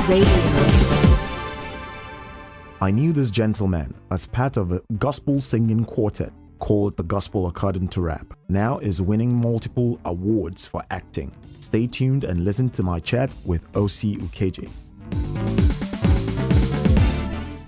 Radio. I knew this gentleman as part of a gospel singing quartet called The Gospel According to Rap. Now is winning multiple awards for acting. Stay tuned and listen to my chat with OC Ukeje.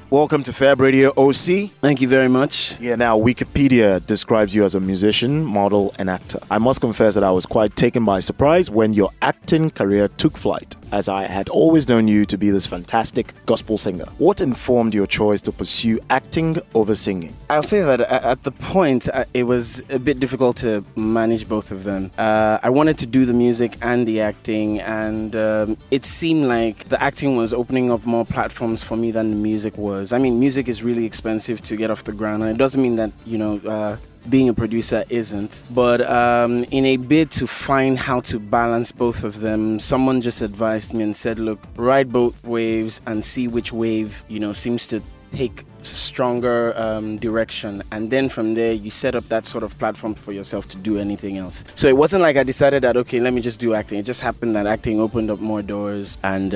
Welcome to FAB Radio, OC. Thank you very much. Yeah, now Wikipedia describes you as a musician, model, and actor. I must confess that I was quite taken by surprise when your acting career took flight, as I had always known you to be this fantastic gospel singer. What informed your choice to pursue acting over singing? I'll say that at the point, it was a bit difficult to manage both of them. I wanted to do the music and the acting, and it seemed like the acting was opening up more platforms for me than the music was. I mean, music is really expensive to get off the ground, and it doesn't mean that, being a producer isn't. But in a bid to find how to balance both of them, someone just advised me and said, look, ride both waves and see which wave, seems to take stronger direction, and then from there you set up that sort of platform for yourself to do anything else. So it wasn't like I decided that, okay, let me just do acting. It just happened that acting opened up more doors, and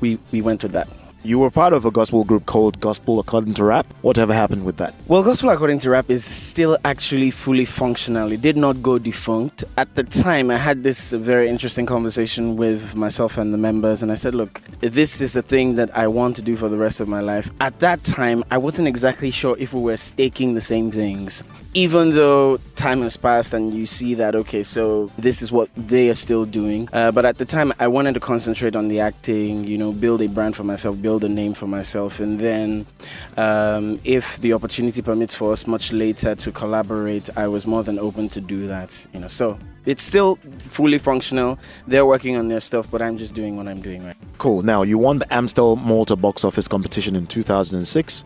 we went with that. You were part of a gospel group called Gospel According to Rap. Whatever happened with that? Well, Gospel According to Rap is still actually fully functional. It did not go defunct. At the time, I had this very interesting conversation with myself and the members, and I said, look, this is the thing that I want to do for the rest of my life. At that time, I wasn't exactly sure if we were staking the same things. Even though time has passed and you see that, okay, so this is what they are still doing. But at the time, I wanted to concentrate on the acting, build a brand for myself, build a name for myself. And then if the opportunity permits for us much later to collaborate, I was more than open to do that, So it's still fully functional. They're working on their stuff, but I'm just doing what I'm doing right. Cool. Now, you won the Amstel Malta box office competition in 2006.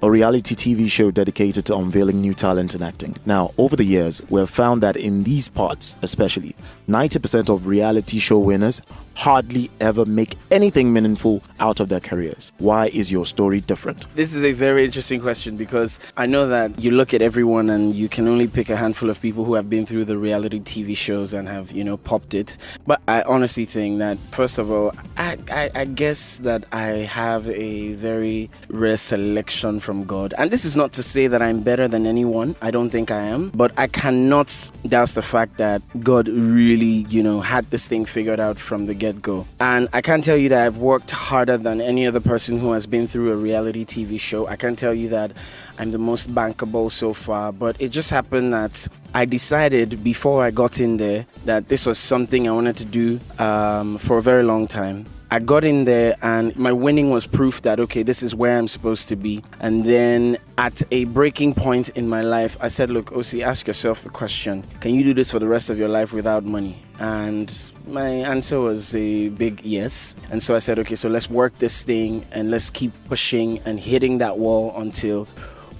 A reality TV show dedicated to unveiling new talent in acting. Now, over the years, we have found that in these parts, especially, 90% of reality show winners hardly ever make anything meaningful out of their careers. Why is your story different? This is a very interesting question, because I know that you look at everyone and you can only pick a handful of people who have been through the reality TV shows and have, popped it. But I honestly think that, first of all, I guess that I have a very rare selection from God. And this is not to say that I'm better than anyone. I don't think I am. But I cannot doubt the fact that God really, had this thing figured out from the get-go. And I can tell you that I've worked harder than any other person who has been through a reality TV show. I can tell you that I'm the most bankable so far. But it just happened that I decided before I got in there that this was something I wanted to do for a very long time. I got in there and my winning was proof that, okay, this is where I'm supposed to be. And then at a breaking point in my life, I said, look, OC, ask yourself the question, can you do this for the rest of your life without money? And my answer was a big yes. And so I said, okay, so let's work this thing and let's keep pushing and hitting that wall until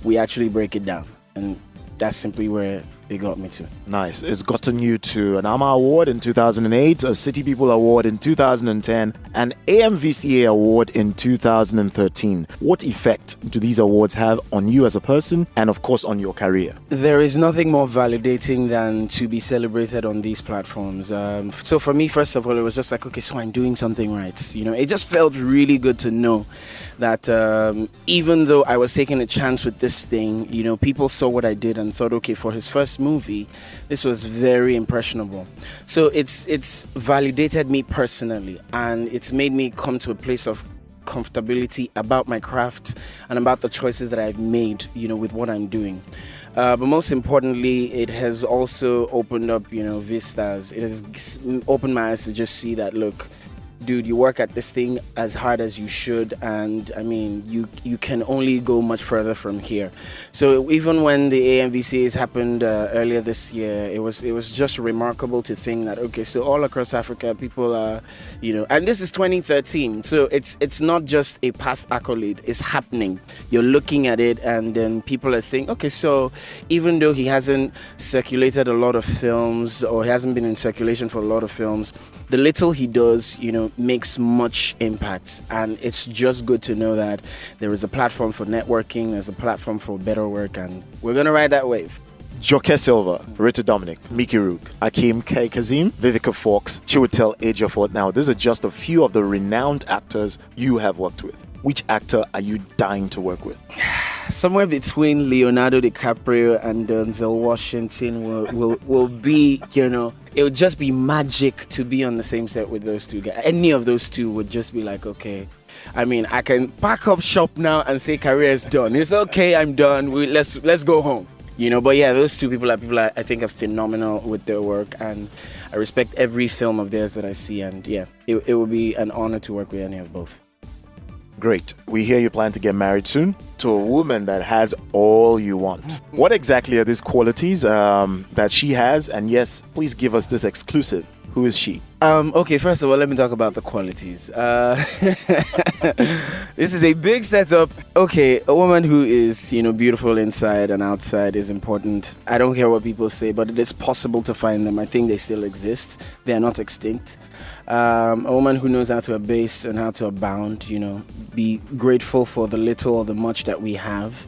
we actually break it down. And that's simply where it got me to. Nice. It's gotten you to an AMA Award in 2008, a City People Award in 2010, an AMVCA Award in 2013. What effect do these awards have on you as a person and, of course, on your career? There is nothing more validating than to be celebrated on these platforms. So for me, first of all, it was just like, okay, so I'm doing something right. It just felt really good to know that even though I was taking a chance with this thing, people saw what I did and thought, okay, for his first movie, this was very impressionable. So it's validated me personally, and it's made me come to a place of comfortability about my craft and about the choices that I've made, with what I'm doing. But most importantly, it has also opened up, vistas. It has opened my eyes to just see that, look, dude, you work at this thing as hard as you should, and I mean, you can only go much further from here. So even when the AMVCAs happened earlier this year, it was just remarkable to think that, okay, so all across Africa, people are, and this is 2013, so it's not just a past accolade, it's happening. You're looking at it, and then people are saying, okay, so even though he hasn't circulated a lot of films, or he hasn't been in circulation for a lot of films, the little he does, makes much impact, and it's just good to know that there is a platform for networking, there's a platform for better work, and we're gonna ride that wave. Joke Silva, Rita Dominic, Mickey Rook, Akeem K. Kazim, Vivica Fox, Chiwetel Ejiofor. Now, these are just a few of the renowned actors you have worked with. Which actor are you dying to work with? Somewhere between Leonardo DiCaprio and Denzel Washington will be, it would just be magic to be on the same set with those two guys. Any of those two would just be like, okay. I mean, I can pack up shop now and say career is done. It's okay, I'm done. Let's go home. But yeah, those two people I think are phenomenal with their work, and I respect every film of theirs that I see. And yeah, it would be an honor to work with any of both. Great. We hear you plan to get married soon to a woman that has all you want. What exactly are these qualities that she has? And yes, please give us this exclusive. Who is she? Okay, first of all, let me talk about the qualities. This is a big setup. Okay, a woman who is, beautiful inside and outside is important. I don't care what people say, but it is possible to find them. I think they still exist. They are not extinct. A woman who knows how to abase and how to abound, be grateful for the little or the much that we have.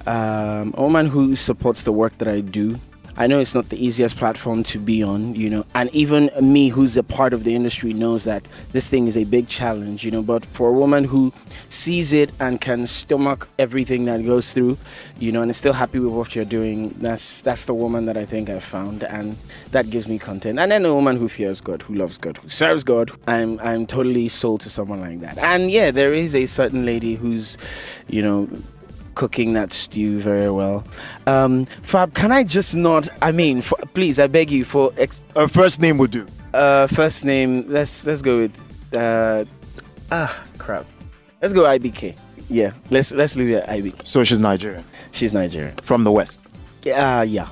A woman who supports the work that I do. I know it's not the easiest platform to be on, and even me, who's a part of the industry, knows that this thing is a big challenge, but for a woman who sees it and can stomach everything that goes through, and is still happy with what you're doing, that's the woman that I think I've found, and that gives me content. And then a woman who fears God, who loves God, who serves God, I'm totally sold to someone like that. And yeah, there is a certain lady who's, cooking that stew very well. Fab, can I just not? Please, I beg you for. First name would do. First name. Let's go with. Crap. Let's go IBK. Yeah. Let's leave it at IBK. So she's Nigerian. She's Nigerian. From the West. Yeah.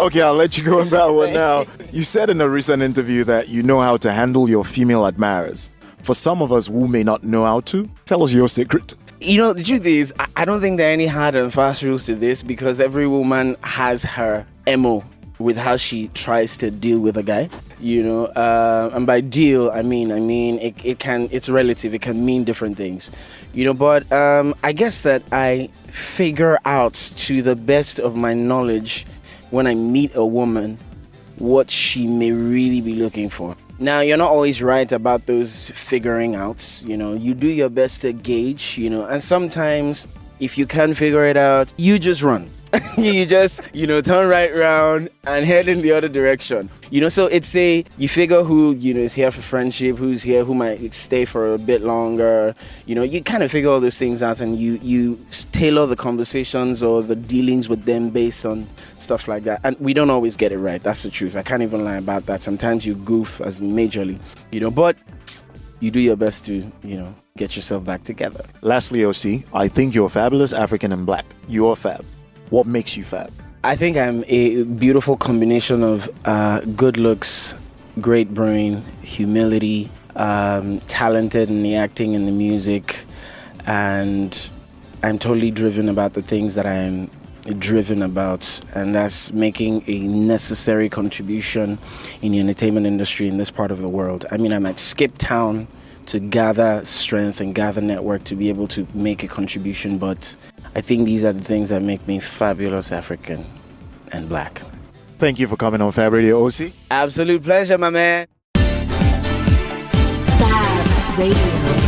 Okay, I'll let you go on that one now. You said in a recent interview that you know how to handle your female admirers. For some of us who may not know how to, tell us your secret. The truth is, I don't think there are any hard and fast rules to this, because every woman has her MO with how she tries to deal with a guy, and by deal, I mean it's relative. It can mean different things, but I guess that I figure out to the best of my knowledge when I meet a woman what she may really be looking for. Now, you're not always right about those figuring outs, you do your best to gauge, and sometimes if you can't figure it out, you just run. You just, turn right around and head in the other direction. So it's you figure who, is here for friendship, who's here, who might stay for a bit longer. You kind of figure all those things out, and you tailor the conversations or the dealings with them based on stuff like that. And we don't always get it right. That's the truth. I can't even lie about that. Sometimes you goof as majorly, but you do your best to, get yourself back together. Lastly, OC, I think you're fabulous, African and black. You're fab. What makes you fab? I think I'm a beautiful combination of good looks, great brain, humility, talented in the acting and the music, and I'm totally driven about the things that I'm driven about, and that's making a necessary contribution in the entertainment industry in this part of the world. I might skip town to gather strength and gather network to be able to make a contribution, but I think these are the things that make me fabulous African and black. Thank you for coming on FAB Radio, OC. Absolute pleasure, my man. FAB Radio.